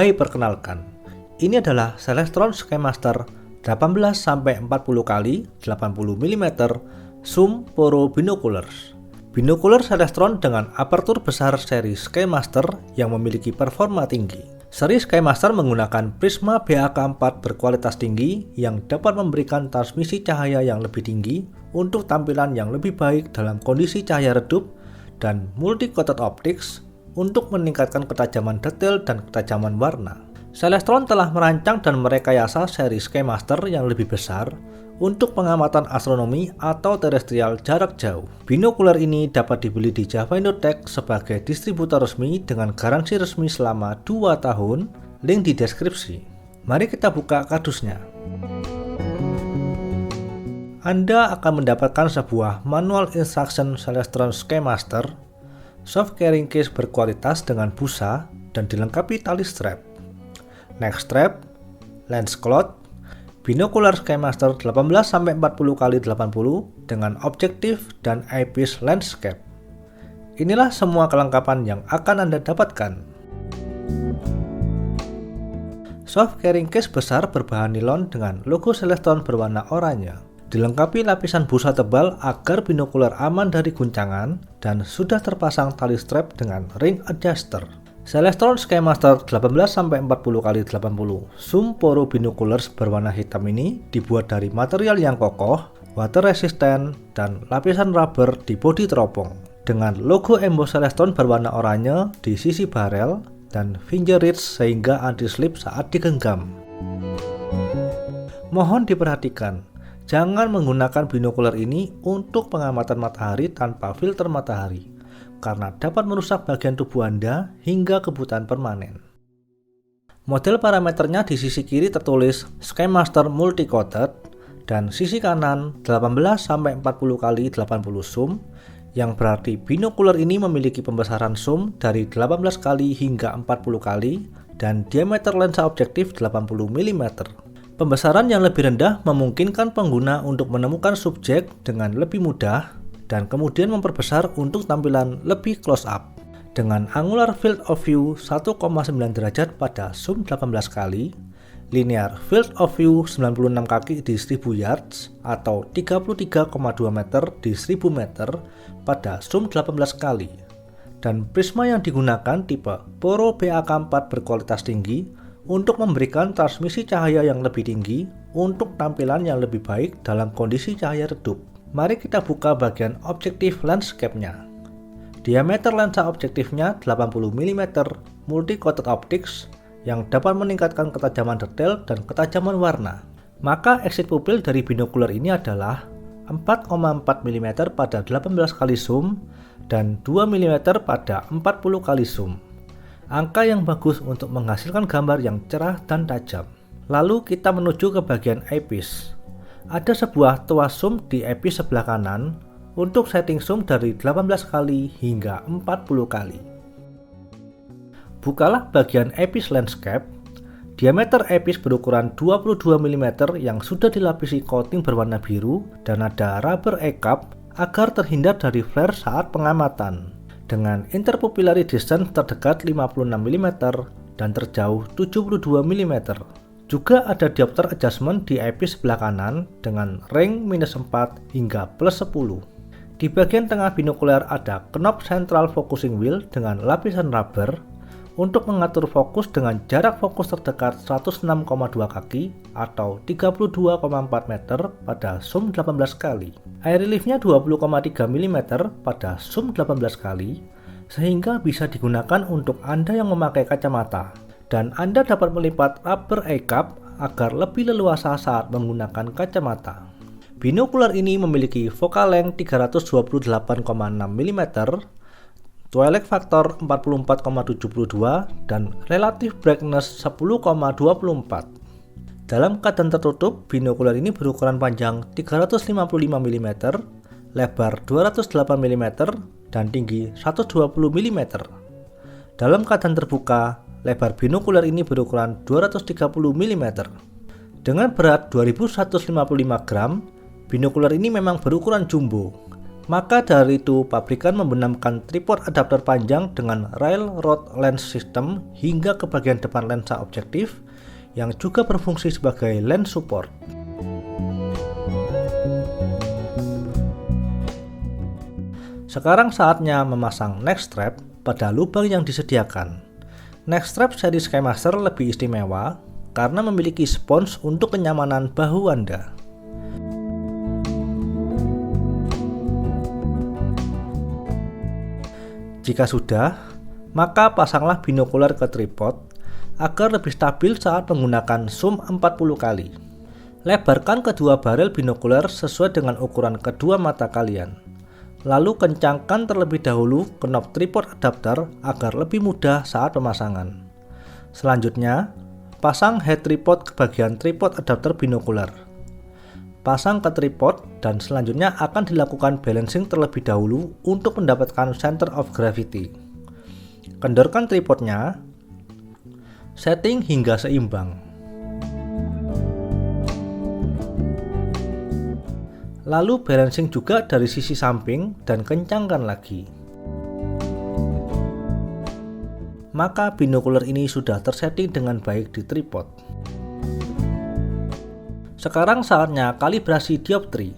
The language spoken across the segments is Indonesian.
Hai, perkenalkan. Ini adalah Celestron SkyMaster 18-40 x 80 mm zoom Poro Binoculars. Binokular Celestron dengan apertur besar seri SkyMaster yang memiliki performa tinggi. Seri SkyMaster menggunakan prisma BAK4 berkualitas tinggi yang dapat memberikan transmisi cahaya yang lebih tinggi untuk tampilan yang lebih baik dalam kondisi cahaya redup dan multi-coated optics untuk meningkatkan ketajaman detail dan ketajaman warna. Celestron telah merancang dan merekayasa seri SkyMaster yang lebih besar untuk pengamatan astronomi atau terestrial jarak jauh. Binokular ini dapat dibeli di Java Indotech sebagai distributor resmi dengan garansi resmi selama 2 tahun, link di deskripsi. Mari kita buka kardusnya. Anda akan mendapatkan sebuah manual instruction Celestron SkyMaster, soft carrying case berkualitas dengan busa dan dilengkapi tali strap, neck strap, lens cloth, binokular SkyMaster 18-40 x 80 dengan objektif dan eyepiece landscape. Inilah semua kelengkapan yang akan Anda dapatkan. Soft carrying case besar berbahan nilon dengan logo Celestron berwarna oranye. Dilengkapi lapisan busa tebal agar binokular aman dari guncangan dan sudah terpasang tali strap dengan ring adjuster. Celestron SkyMaster 18-40 x 80 zoom Poro Binoculars berwarna hitam ini dibuat dari material yang kokoh, water resistant, dan lapisan rubber di bodi teropong dengan logo emboss Celestron berwarna oranye di sisi barel dan finger ridge sehingga anti-slip saat digenggam. Mohon diperhatikan, jangan menggunakan binokular ini untuk pengamatan matahari tanpa filter matahari, karena dapat merusak bagian tubuh Anda hingga kebutaan permanen. Model parameternya di sisi kiri tertulis SkyMaster Multi-Coated dan sisi kanan 18-40 x 80 zoom, yang berarti binokular ini memiliki pembesaran zoom dari 18 kali hingga 40 kali dan diameter lensa objektif 80 mm. Pembesaran yang lebih rendah memungkinkan pengguna untuk menemukan subjek dengan lebih mudah dan kemudian memperbesar untuk tampilan lebih close up. Dengan angular field of view 1,9 derajat pada zoom 18 kali, linear field of view 96 kaki di 1000 yards atau 33,2 meter di 1000 meter pada zoom 18 kali, dan prisma yang digunakan tipe Poro BAK4 berkualitas tinggi untuk memberikan transmisi cahaya yang lebih tinggi untuk tampilan yang lebih baik dalam kondisi cahaya redup. Mari kita buka bagian objektif landscape-nya. Diameter lensa objektifnya 80 mm multi-coated optics yang dapat meningkatkan ketajaman detail dan ketajaman warna. Maka exit pupil dari binokular ini adalah 4,4 mm pada 18 kali zoom dan 2 mm pada 40 kali zoom. Angka yang bagus untuk menghasilkan gambar yang cerah dan tajam. Lalu kita menuju ke bagian eyepiece. Ada sebuah tuas zoom di eyepiece sebelah kanan untuk setting zoom dari 18 kali hingga 40 kali. Bukalah bagian eyepiece landscape. Diameter eyepiece berukuran 22 mm yang sudah dilapisi coating berwarna biru dan ada rubber eye-cup agar terhindar dari flare saat pengamatan, dengan interpupillary distance terdekat 56 mm dan terjauh 72 mm. Juga ada diopter adjustment di eyepiece sebelah kanan dengan ring -4 hingga +10. Di bagian tengah binokular ada knob central focusing wheel dengan lapisan rubber untuk mengatur fokus dengan jarak fokus terdekat 106,2 kaki atau 32,4 meter pada zoom 18 kali. Eye reliefnya 20,3 mm pada zoom 18 kali, sehingga bisa digunakan untuk Anda yang memakai kacamata, dan Anda dapat melipat rubber eye-cup agar lebih leluasa saat menggunakan kacamata. Binokular ini memiliki focal length 328,6 mm, twilight factor 44,72 dan relative brightness 10,24. Dalam keadaan tertutup, binokular ini berukuran panjang 355 mm, lebar 208 mm, dan tinggi 120 mm. Dalam keadaan terbuka, lebar binokular ini berukuran 230 mm. Dengan berat 2155 gram, binokular ini memang berukuran jumbo, Maka dari itu, pabrikan membenamkan tripod adapter panjang dengan railroad lens system hingga ke bagian depan lensa objektif yang juga berfungsi sebagai lens support. Sekarang saatnya memasang neck strap pada lubang yang disediakan. Neck strap seri SkyMaster lebih istimewa karena memiliki spons untuk kenyamanan bahu Anda. Jika sudah, maka pasanglah binokular ke tripod agar lebih stabil saat menggunakan zoom 40 kali. Lebarkan kedua barel binokular sesuai dengan ukuran kedua mata kalian. Lalu kencangkan terlebih dahulu knob tripod adapter agar lebih mudah saat pemasangan. Selanjutnya, pasang head tripod ke bagian tripod adapter binokular. Pasang ke tripod dan selanjutnya akan dilakukan balancing terlebih dahulu untuk mendapatkan center of gravity. Kendorkan tripodnya, setting hingga seimbang. Lalu balancing juga dari sisi samping dan kencangkan lagi. Maka binokular ini sudah tersetting dengan baik di tripod. Sekarang saatnya kalibrasi dioptri.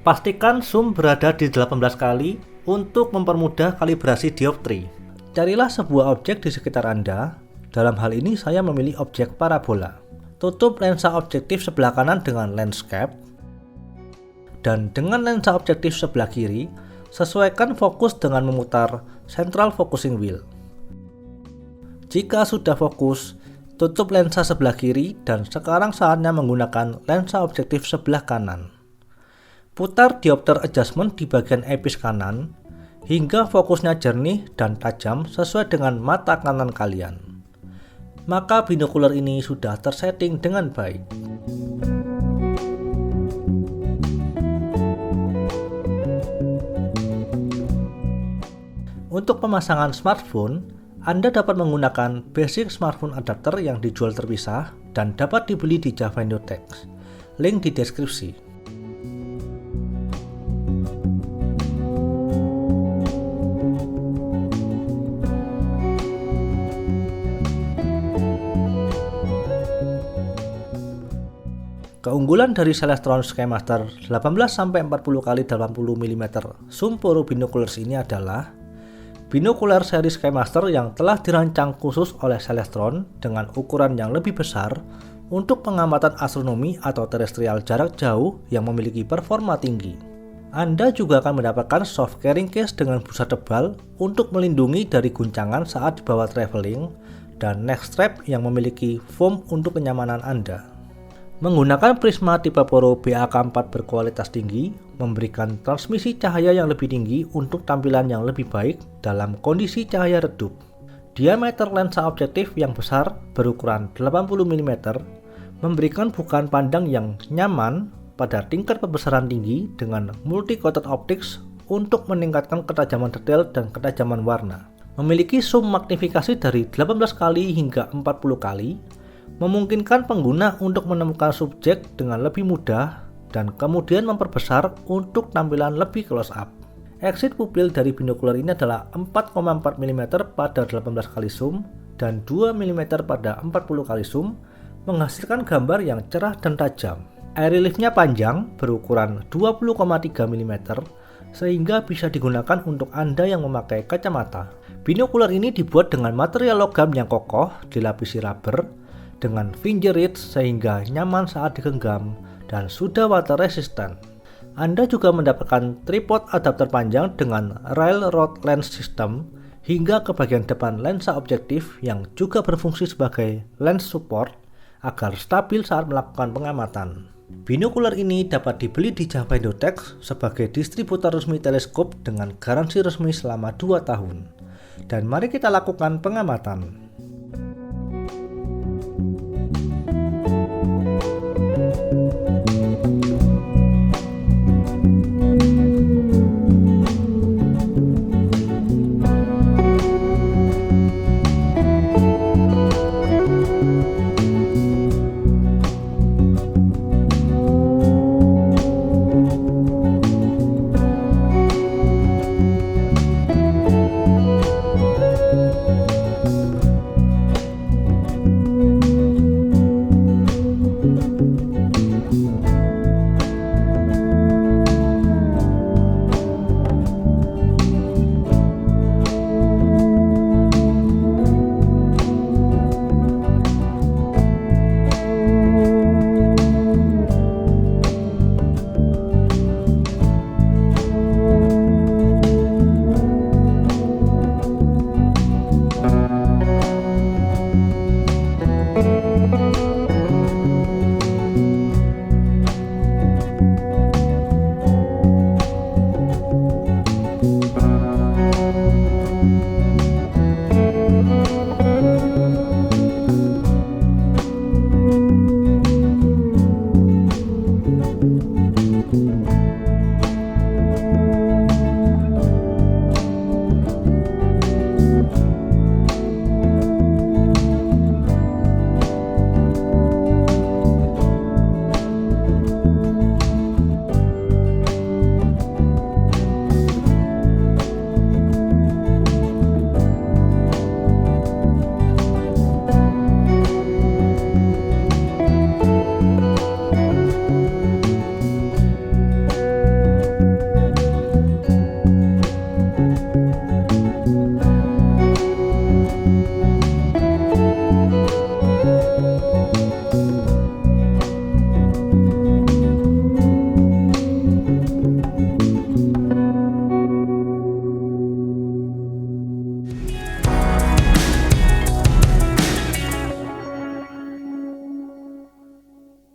Pastikan zoom berada di 18 kali untuk mempermudah kalibrasi dioptri. Carilah sebuah objek di sekitar Anda. Dalam hal ini saya memilih objek parabola. Tutup lensa objektif sebelah kanan dengan lens cap. Dan dengan lensa objektif sebelah kiri, sesuaikan fokus dengan memutar central focusing wheel. Jika sudah fokus, tutup lensa sebelah kiri dan sekarang saatnya menggunakan lensa objektif sebelah kanan. Putar diopter adjustment di bagian epis kanan hingga fokusnya jernih dan tajam sesuai dengan mata kanan kalian. Maka binokular ini sudah tersetting dengan baik. Untuk pemasangan smartphone, Anda dapat menggunakan basic smartphone adapter yang dijual terpisah dan dapat dibeli di Java Indotex. Link di deskripsi. Keunggulan dari Celestron SkyMaster 18-40 x 80 mm zoom Poro binoculars ini adalah binokular seri SkyMaster yang telah dirancang khusus oleh Celestron dengan ukuran yang lebih besar untuk pengamatan astronomi atau terestrial jarak jauh yang memiliki performa tinggi. Anda juga akan mendapatkan soft carrying case dengan busa tebal untuk melindungi dari guncangan saat dibawa traveling dan neck strap yang memiliki foam untuk kenyamanan Anda. Menggunakan prisma tipe Poro BAK4 berkualitas tinggi memberikan transmisi cahaya yang lebih tinggi untuk tampilan yang lebih baik dalam kondisi cahaya redup. Diameter lensa objektif yang besar berukuran 80 mm memberikan bukaan pandang yang nyaman pada tingkat pembesaran tinggi dengan multi-coated optics untuk meningkatkan ketajaman detail dan ketajaman warna. Memiliki zoom magnifikasi dari 18 kali hingga 40 kali, memungkinkan pengguna untuk menemukan subjek dengan lebih mudah dan kemudian memperbesar untuk tampilan lebih close up. Exit pupil dari binokular ini adalah 4,4 mm pada 18 kali zoom dan 2 mm pada 40 kali zoom, menghasilkan gambar yang cerah dan tajam. Eye reliefnya panjang berukuran 20,3 mm sehingga bisa digunakan untuk Anda yang memakai kacamata. Binokular ini dibuat dengan material logam yang kokoh dilapisi rubber dengan finger ridge sehingga nyaman saat digenggam dan sudah water resistant. Anda juga mendapatkan tripod adapter panjang dengan railroad lens system hingga ke bagian depan lensa objektif yang juga berfungsi sebagai lens support agar stabil saat melakukan pengamatan. Binokular ini dapat dibeli di Java Indotex sebagai distributor resmi teleskop dengan garansi resmi selama 2 tahun. Dan mari kita lakukan pengamatan.